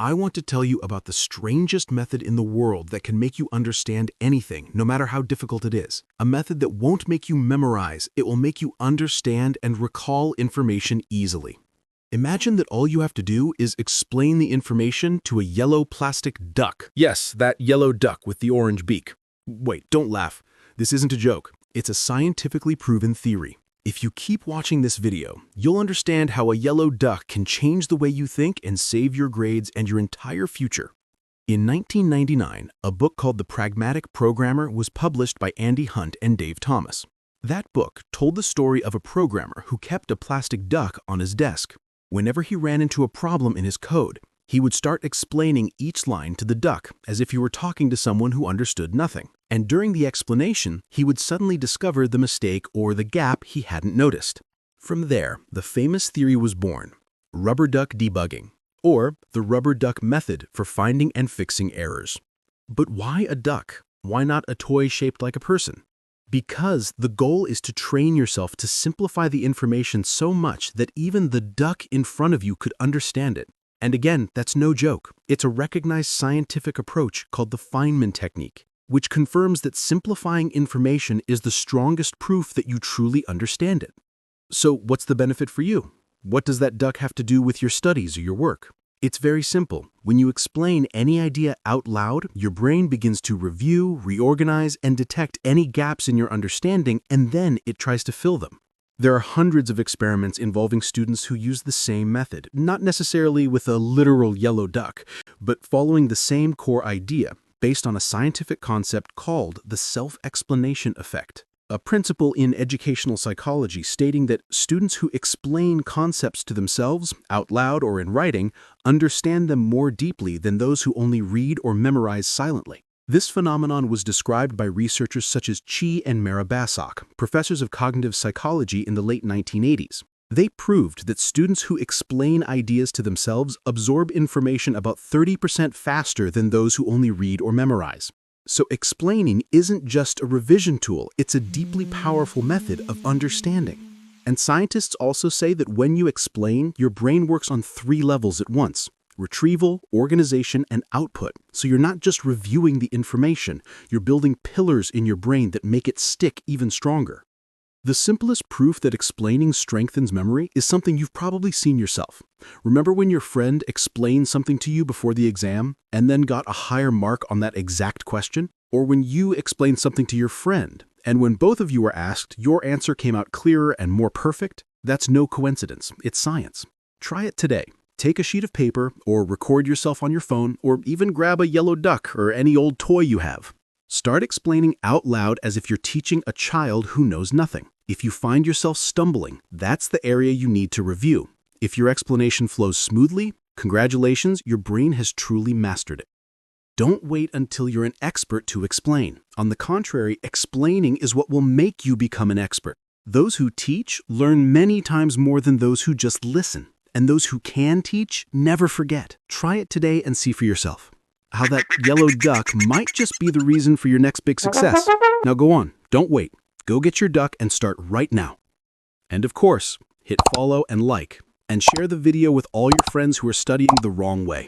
I want to tell you about the strangest method in the world that can make you understand anything, no matter how difficult it is. A method that won't make you memorize, it will make you understand and recall information easily. Imagine that all you have to do is explain the information to a yellow plastic duck. Yes, that yellow duck with the orange beak. Wait, don't laugh. This isn't a joke. It's a scientifically proven theory. If you keep watching this video, you'll understand how a yellow duck can change the way you think and save your grades and your entire future. In 1999, a book called The Pragmatic Programmer was published by Andy Hunt and Dave Thomas. That book told the story of a programmer who kept a plastic duck on his desk. Whenever he ran into a problem in his code, he would start explaining each line to the duck as if he were talking to someone who understood nothing. And during the explanation, he would suddenly discover the mistake or the gap he hadn't noticed. From there, the famous theory was born: rubber duck debugging, or the rubber duck method for finding and fixing errors. But why a duck? Why not a toy shaped like a person? Because the goal is to train yourself to simplify the information so much that even the duck in front of you could understand it. And again, that's no joke. It's a recognized scientific approach called the Feynman Technique, which confirms that simplifying information is the strongest proof that you truly understand it. So what's the benefit for you? What does that duck have to do with your studies or your work? It's very simple. When you explain any idea out loud, your brain begins to review, reorganize, and detect any gaps in your understanding, and then it tries to fill them. There are hundreds of experiments involving students who use the same method, not necessarily with a literal yellow duck, but following the same core idea, based on a scientific concept called the self-explanation effect, a principle in educational psychology stating that students who explain concepts to themselves, out loud or in writing, understand them more deeply than those who only read or memorize silently. This phenomenon was described by researchers such as Chi and Mara Basak, professors of cognitive psychology in the late 1980s. They proved that students who explain ideas to themselves absorb information about 30% faster than those who only read or memorize. So explaining isn't just a revision tool, it's a deeply powerful method of understanding. And scientists also say that when you explain, your brain works on 3 levels at once: retrieval, organization, and output. So you're not just reviewing the information, you're building pillars in your brain that make it stick even stronger. The simplest proof that explaining strengthens memory is something you've probably seen yourself. Remember when your friend explained something to you before the exam and then got a higher mark on that exact question? Or when you explained something to your friend and when both of you were asked, your answer came out clearer and more perfect? That's no coincidence, it's science. Try it today. Take a sheet of paper or record yourself on your phone or even grab a yellow duck or any old toy you have. Start explaining out loud as if you're teaching a child who knows nothing. If you find yourself stumbling, that's the area you need to review. If your explanation flows smoothly, congratulations, your brain has truly mastered it. Don't wait until you're an expert to explain. On the contrary, explaining is what will make you become an expert. Those who teach learn many times more than those who just listen. And those who can teach never forget. Try it today and see for yourself how that yellow duck might just be the reason for your next big success. Now go on, don't wait. Go get your duck and start right now. And of course, hit follow and like, and share the video with all your friends who are studying the wrong way.